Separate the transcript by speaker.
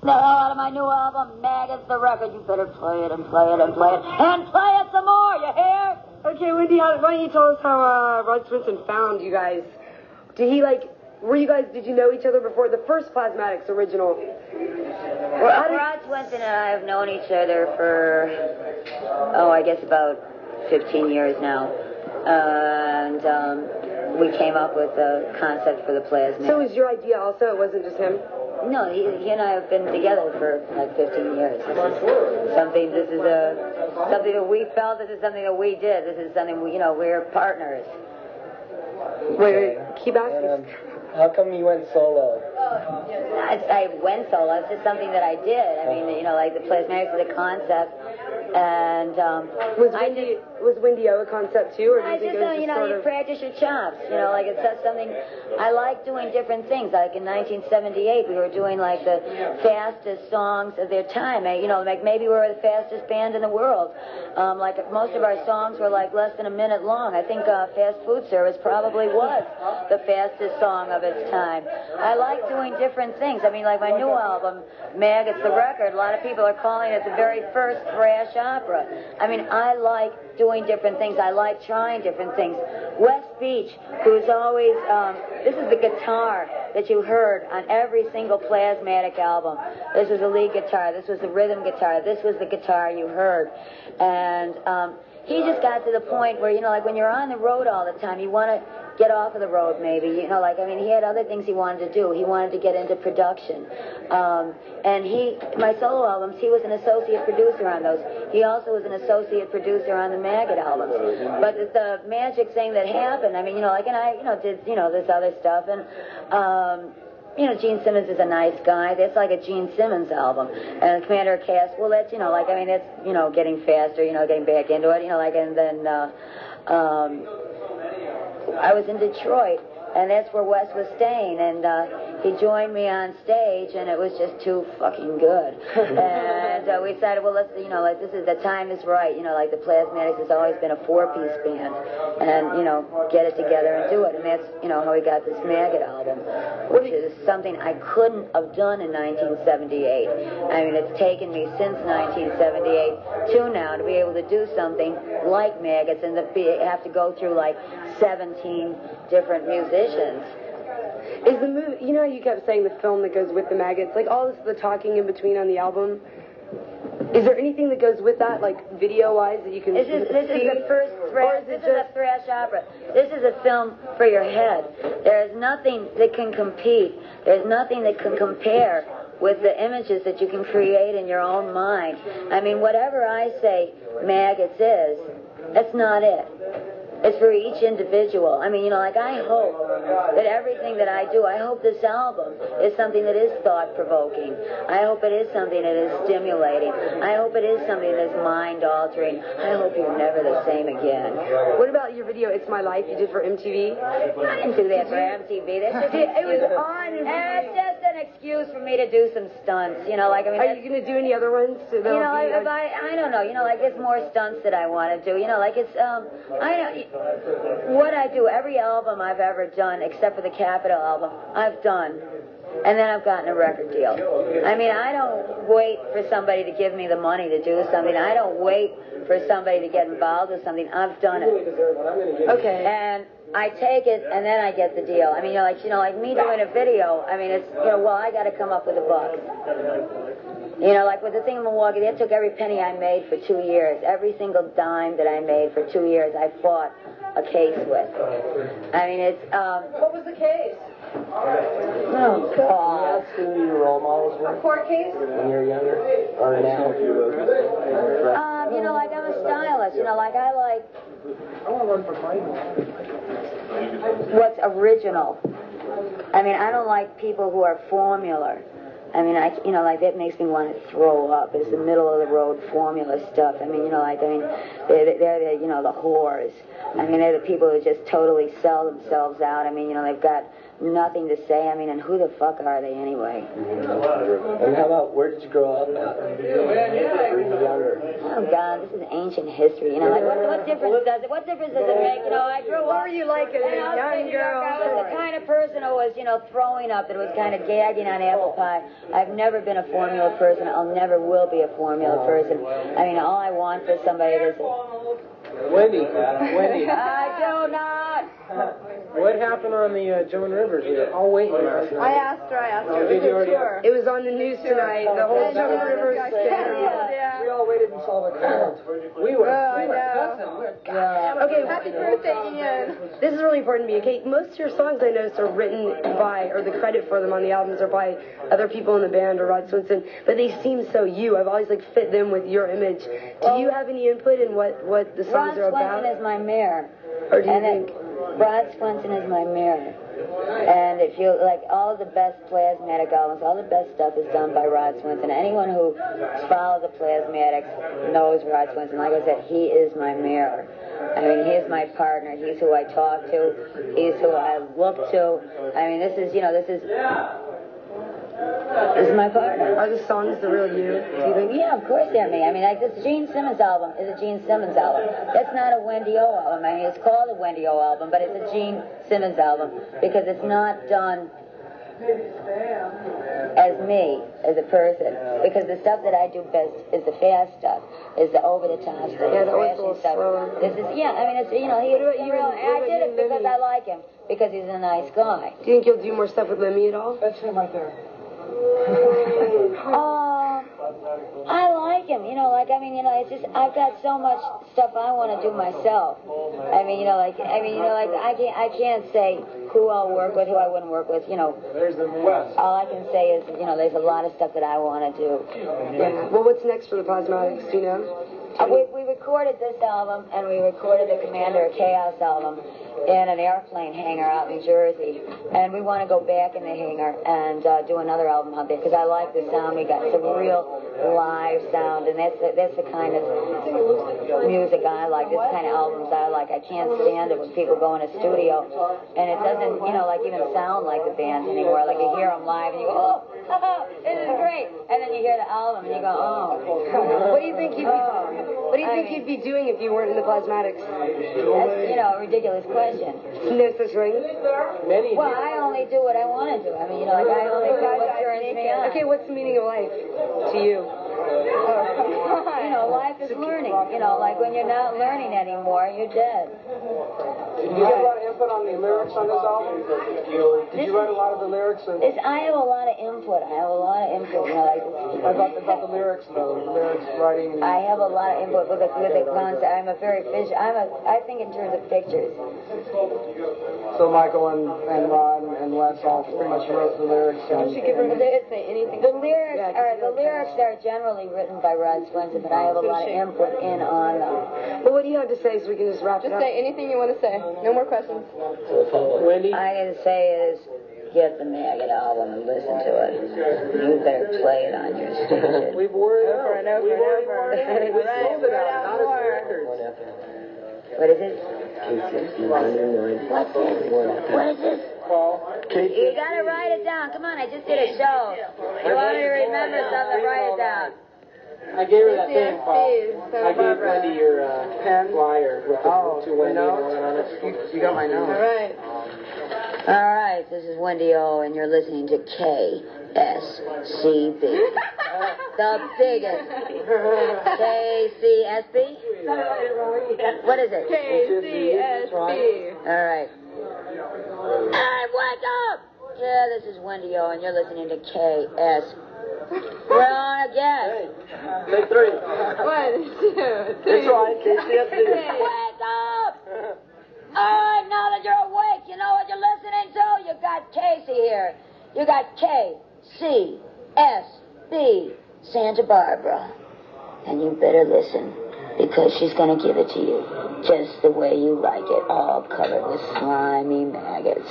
Speaker 1: the hell out of my new album, Maggots the Record. You better play it and play it and play it and play it some more, you hear?
Speaker 2: Okay, Wendy, why don't you tell us how Rod Swinson found you guys? Did he, like, did you know each other before the first Plasmatics original?
Speaker 1: Rod Swinson and I have known each other for, I guess about 15 years now. And we came up with the concept for the Plasmatics.
Speaker 2: So it was your idea also? It wasn't just him?
Speaker 1: No, he and I have been together for like 15 years. This is something that we felt. This is something that we did. This is something we're partners.
Speaker 2: Wait, keep asking.
Speaker 3: How come you went solo?
Speaker 1: I went solo. It's just something that I did. I mean, like the Plasmatics is a concept, and
Speaker 2: was Wendy O a concept too, or do you think it was just
Speaker 1: you practice your chops. Like it's just something. I like doing different things. Like in 1978, we were doing like the fastest songs of their time. Like maybe we were the fastest band in the world. Like most of our songs were like less than a minute long. I think Fast Food Service probably was the fastest song of its time. I like doing different things. I mean, like my new album, Maggots the Record, a lot of people are calling it the very first thrash opera. I mean, I like doing different things. I like trying different things. Wes Beach, who's always, this is the guitar that you heard on every single Plasmatic album. This was the lead guitar. This was the rhythm guitar. This was the guitar you heard. And he just got to the point where, like when you're on the road all the time, you want to get off of the road maybe, he had other things he wanted to do. He wanted to get into production. And my solo albums, he was an associate producer on those. He also was an associate producer on the Maggot albums. But the magic thing that happened, and I, did, this other stuff, and, Gene Simmons is a nice guy. That's like a Gene Simmons album. And Commander Cass, well, that's, that's, getting faster, getting back into it, and then, I was in Detroit, and that's where Wes was staying, and he joined me on stage, and it was just too fucking good. And we decided, well, let's, the time is right, like the Plasmatics has always been a four-piece band, and, get it together and do it, and that's, how we got this Maggot album, which is something I couldn't have done in 1978. I mean, it's taken me since 1978 to now to be able to do something like Maggots and have to go through like 17 different musicians.
Speaker 2: Is the movie, how you kept saying the film that goes with the Maggots, like all this, the talking in between on the album, is there anything that goes with that, like video-wise, that you can
Speaker 1: This is the first thrash, this is a thrash opera. This is a film for your head. There's nothing that can compete. There's nothing that can compare with the images that you can create in your own mind. I mean, whatever I say Maggots is, that's not it. It's for each individual. I mean, I hope that everything that I do, I hope this album is something that is thought-provoking. I hope it is something that is stimulating. I hope it is something that is mind-altering. I hope you're never the same again.
Speaker 2: What about your video, It's My Life, you did for MTV?
Speaker 1: I didn't do that for MTV. That's just it was on. It's just an excuse for me to do some stunts. Are
Speaker 2: you going to do any other ones?
Speaker 1: I don't know. It's more stunts that I want to do. What I do, every album I've ever done, except for the Capitol album, I've done. And then I've gotten a record deal. I mean, I don't wait for somebody to give me the money to do something. I don't wait for somebody to get involved with something. I've done it.
Speaker 2: Okay.
Speaker 1: And I take it, and then I get the deal. I mean, like me doing a video, I mean, it's, I got to come up with a buck. Like with the thing in Milwaukee, they took every penny I made for 2 years. Every single dime that I made for 2 years, I fought a case with. I mean, it's,
Speaker 4: What was the case?
Speaker 1: Oh, God.
Speaker 3: Ask who your role models were
Speaker 4: A court case?
Speaker 3: when you were younger, or now?
Speaker 1: I'm a stylist. I like what's original. I mean, I don't like people who are formula. I mean, that makes me want to throw up. It's the middle of the road formula stuff. I mean, they're the whores. I mean, they're the people who just totally sell themselves out. I mean, they've got nothing to say. I mean, and who the fuck are they anyway?
Speaker 3: And how about, where did you grow up at? When you were younger?
Speaker 1: Oh God, this is ancient history. You know, like what difference does it? What difference does it make? You know, I grew up.
Speaker 2: What were you like as a young girl?
Speaker 1: I was the kind of person who was, you know, throwing up, that was kind of gagging on apple pie. I've never been a formula person. I'll never will be a formula person. I mean, all I want for somebody is.
Speaker 3: Wendy.
Speaker 1: I do not.
Speaker 3: What happened on the Joan Rivers? We were all waiting last night.
Speaker 4: I asked her.
Speaker 3: Did you already?
Speaker 2: It was on the news tonight. The whole Joan Rivers thing.
Speaker 4: Yeah.
Speaker 3: We all waited until the clouds. We were.
Speaker 4: I know.
Speaker 2: Okay,
Speaker 4: Happy birthday, Ian.
Speaker 2: this is really important to me. Okay, most of your songs I noticed are written by, or the credit for them on the albums are by other people in the band or Rod Swinson, but they seem so you. I've always like fit them with your image. Do you have any input in what the songs are about?
Speaker 1: Rod Swinson is my mayor.
Speaker 2: Or do you think?
Speaker 1: Rod Swinson is my mayor. And if you like, all of the best Plasmatic albums, all the best stuff is done by Rod Swinson. Anyone who follows the Plasmatics knows Rod Swinson. Like I said, he is my mayor. I mean, he's my partner. He's who I talk to. He's who I look to. I mean, this is my partner.
Speaker 2: Are the songs the real you, do you think?
Speaker 1: Yeah, of course they're me. I mean, like this Gene Simmons album is a Gene Simmons album. That's not a Wendy O album. I mean, it's called a Wendy O album, but it's a Gene Simmons album because it's not done as me, as a person. Because the stuff that I do best is the fast stuff, is the over-the-top stuff,
Speaker 2: Yeah,
Speaker 1: the
Speaker 2: that was
Speaker 1: flashy stuff.
Speaker 2: slower.
Speaker 1: This is, I mean, it's, you know, I did it because I like him, because he's a nice guy.
Speaker 2: Do you think you'll do more stuff with Lemmy at all?
Speaker 3: That's him right there.
Speaker 1: I like him, it's just, I've got so much stuff I want to do myself. I can't say who I'll work with, who I wouldn't work with,
Speaker 3: There's the West.
Speaker 1: All I can say is, there's a lot of stuff that I want to do.
Speaker 2: Yeah. Well, what's next for the Plasmatics, do you know?
Speaker 1: We recorded this album, and we recorded the Commander of Chaos album in an airplane hangar out in Jersey. And we want to go back in the hangar and do another album out there, because I like the sound we got. It's a real live sound, and that's the kind of music I like. This kind of albums I like. I can't stand it when people go in a studio, and it doesn't, even sound like the band anymore. Like you hear them live, and you go, oh, this is great. And then you hear the album, and you go, oh.
Speaker 2: What do you think you'd be doing if you weren't in the Plasmatics?
Speaker 1: That's, a ridiculous question.
Speaker 2: No such thing?
Speaker 1: Well, I only do what I want to do. I mean, I only do what turns me on.
Speaker 2: Okay, what's the meaning of life to you?
Speaker 1: Life is learning. Like when you're not learning anymore, you're dead.
Speaker 3: Did you get a lot of input on the lyrics on this album? Did you write a lot of the lyrics?
Speaker 1: I have a lot of input.
Speaker 3: About the lyrics, though, the lyrics writing.
Speaker 1: I have a lot of input with the concept. I'm a very I think in terms of pictures.
Speaker 3: So Michael and Ron and Wes all pretty much wrote the lyrics.
Speaker 4: Say anything.
Speaker 1: The lyrics are generally written by Rod Swinson, but I have a lot of input in on them.
Speaker 2: Well, what do you have to say so we can just wrap it up?
Speaker 4: Just say anything you want to say. No more questions.
Speaker 3: Wendy?
Speaker 1: All I can say is, get the Maggot album and listen to it. You better play it on your station.
Speaker 3: We've worried
Speaker 4: Over and over and over.
Speaker 3: We sold it out, not as records.
Speaker 1: What is it?
Speaker 3: KCSB
Speaker 1: What's this? What is this? You gotta write it down. Come on, I just did a show. You want me to remember something, write it down.
Speaker 3: I gave her that thing, Paul.
Speaker 4: Santa
Speaker 3: I gave
Speaker 4: Barbara.
Speaker 3: Wendy your pen flyer with the two Wendy on it. You got my note.
Speaker 4: All right.
Speaker 1: All right, this is Wendy O, and you're listening to KSCB. The biggest. KCSB? What is it?
Speaker 4: KCSB.
Speaker 1: All right. Hey, wake up! Yeah, this is Wendy O, and you're listening to KS. We're on again.
Speaker 3: Take three.
Speaker 4: 1, 2, 3.
Speaker 3: That's right, KCSB.
Speaker 1: Wake up! All right, now that you're awake, you know what you're listening to? You got Casey here. You got KCSB, Santa Barbara. And you better listen, because she's going to give it to you just the way you like it, all covered with slimy maggots.